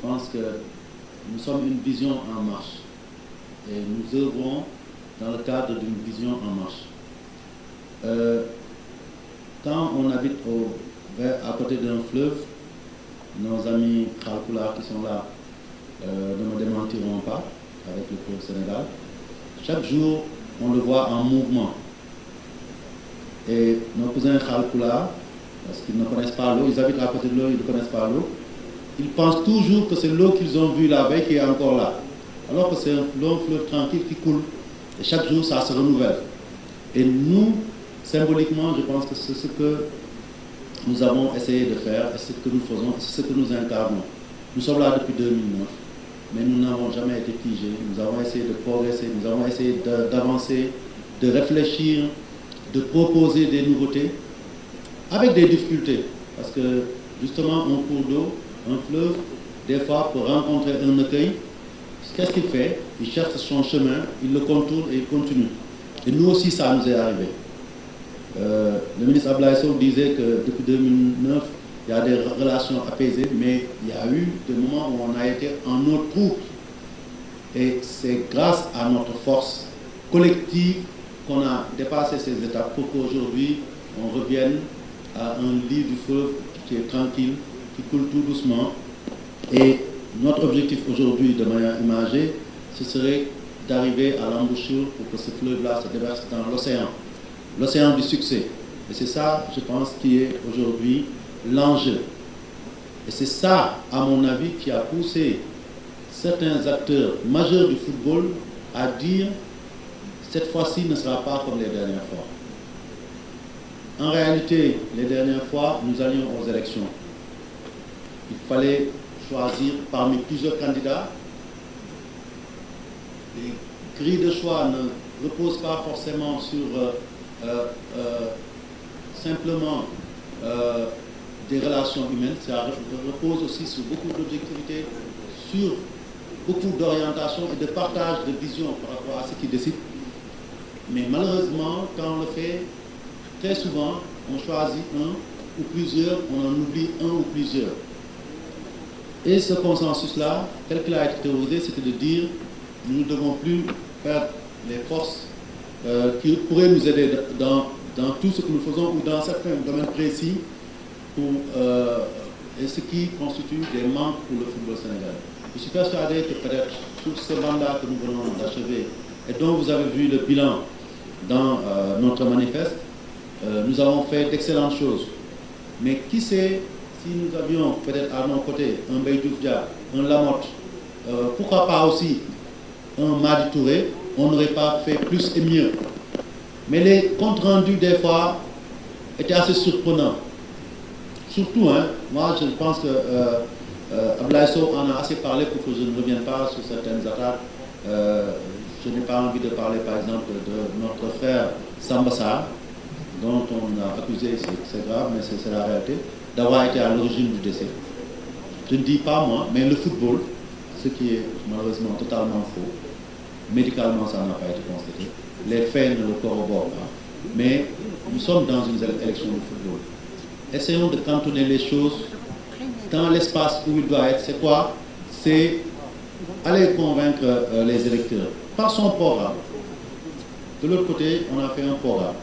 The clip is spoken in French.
Je pense que nous sommes une vision en marche et nous œuvrons dans le cadre d'une vision en marche. Quand on habite à côté d'un fleuve, nos amis Khalkoula qui sont là ne me démentiront pas avec le peuple Sénégal. Chaque jour, on le voit en mouvement. Et nos cousins Khalkoula, parce qu'ils ne connaissent pas l'eau, ils habitent à côté de l'eau, ils ne connaissent pas l'eau, ils pensent toujours que c'est l'eau qu'ils ont vue la veille qui est encore là. Alors que c'est un fleuve tranquille qui coule. Et chaque jour, ça se renouvelle. Et nous, symboliquement, je pense que c'est ce que nous avons essayé de faire, et ce que nous faisons, c'est ce que nous incarnons. Nous sommes là depuis 2009, mais nous n'avons jamais été figés. Nous avons essayé de progresser, nous avons essayé d'avancer, de réfléchir, de proposer des nouveautés, avec des difficultés. Parce que, justement, un cours d'eau, un fleuve, des fois, pour rencontrer un écueil, qu'est-ce qu'il fait? Il cherche son chemin, il le contourne et il continue. Et nous aussi, ça nous est arrivé. Le ministre Abdoulaye Sow disait que depuis 2009, il y a des relations apaisées, mais il y a eu des moments où on a été en nos troupes. Et c'est grâce à notre force collective qu'on a dépassé ces étapes pour qu'aujourd'hui, on revienne à un lit du fleuve qui est tranquille, qui coule tout doucement. Et notre objectif aujourd'hui, de manière imagée, ce serait d'arriver à l'embouchure pour que ce fleuve-là se déverse dans l'océan du succès. Et c'est ça, je pense, qui est aujourd'hui l'enjeu. Et c'est ça, à mon avis, qui a poussé certains acteurs majeurs du football à dire cette fois-ci ne sera pas comme les dernières fois. En réalité, les dernières fois, nous allions aux élections. Il fallait choisir parmi plusieurs candidats. Les grilles de choix ne reposent pas forcément sur simplement des relations humaines, ça repose aussi sur beaucoup d'objectivité, sur beaucoup d'orientation et de partage de vision par rapport à ce qui décide. Mais malheureusement, quand on le fait, très souvent, on choisit un ou plusieurs, on en oublie un ou plusieurs. Et ce consensus-là, tel qu'il a été théorisé, c'était de dire nous ne devons plus perdre les forces qui pourraient nous aider dans tout ce que nous faisons ou dans certains domaines précis et ce qui constitue des manques pour le football sénégalais. Je suis persuadé que peut-être sur ce mandat que nous venons d'achever et dont vous avez vu le bilan dans notre manifeste, nous avons fait d'excellentes choses. Mais qui sait si nous avions peut-être à nos côtés un Beïdjouf Dia, un Lamotte, pourquoi pas aussi un Madi Touré, on n'aurait pas fait plus et mieux. Mais les comptes rendus, des fois, étaient assez surprenants. Surtout, moi, je pense que Abdoulaye Sow en a assez parlé pour que je ne revienne pas sur certaines attaques. Je n'ai pas envie de parler, par exemple, de notre frère Samba Sarr, dont on a accusé, c'est grave, mais c'est la réalité, d'avoir été à l'origine du décès. Je ne dis pas moi, mais le football, ce qui est malheureusement totalement faux. Médicalement, ça n'a pas été constaté. Les faits ne le corroborent pas. Mais nous sommes dans une élection de football. Essayons de cantonner les choses dans l'espace où il doit être. C'est quoi? C'est aller convaincre les électeurs par son programme. De l'autre côté, on a fait un programme.